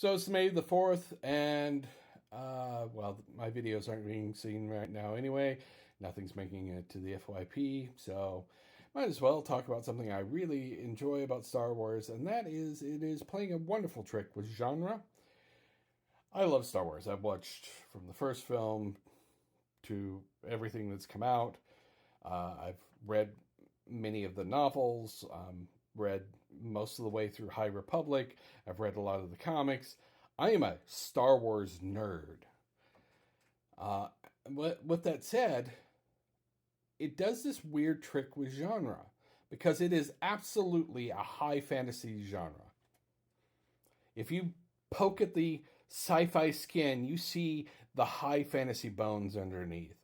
So it's May the 4th, and, my videos aren't being seen right now anyway. Nothing's making it to the FYP, so might as well talk about something I really enjoy about Star Wars, and that is it is playing a wonderful trick with genre. I love Star Wars. I've watched from the first film to everything that's come out. I've read many of the novels, read most of the way through High Republic. I've read a lot of the comics. I am a Star Wars nerd. With that said, it does this weird trick with genre because it is absolutely a high fantasy genre. If you poke at the sci-fi skin, you see the high fantasy bones underneath.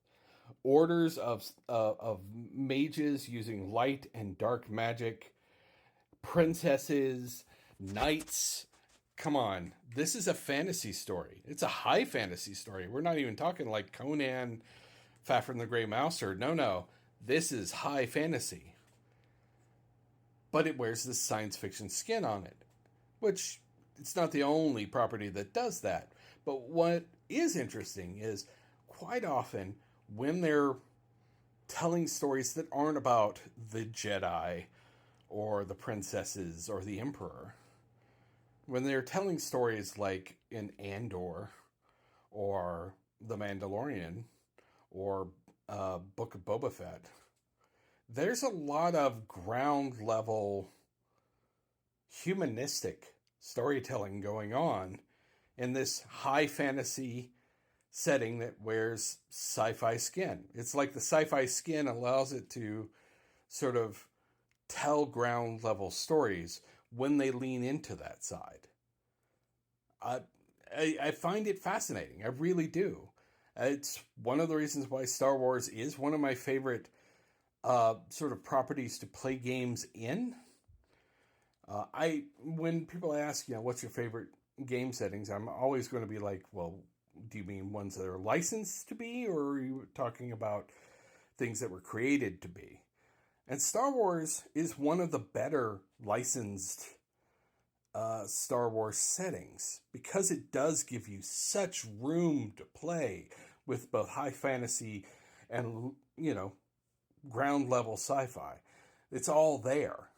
Orders of mages using light and dark magic, princesses, knights. Come on, this is a fantasy story. It's a high fantasy story. We're not even talking like Conan, Fafhrd and the Grey Mouser. No. This is high fantasy. But it wears this science fiction skin on it, which it's not the only property that does that. But what is interesting is quite often when they're telling stories that aren't about the Jedi or the princesses or the Emperor, when they're telling stories like in Andor or The Mandalorian or Book of Boba Fett, there's a lot of ground level humanistic storytelling going on in this high fantasy setting that wears sci-fi skin. It's like the sci-fi skin allows it to sort of tell ground level stories when they lean into that side. I find it fascinating. I really do. It's one of the reasons why Star Wars is one of my favorite sort of properties to play games in. When people ask, what's your favorite game settings, I'm always going to be like, well, do you mean ones that are licensed to be, or are you talking about things that were created to be? And Star Wars is one of the better licensed Star Wars settings because it does give you such room to play with both high fantasy and, ground level sci-fi. It's all there.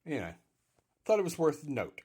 Thought it was worth note.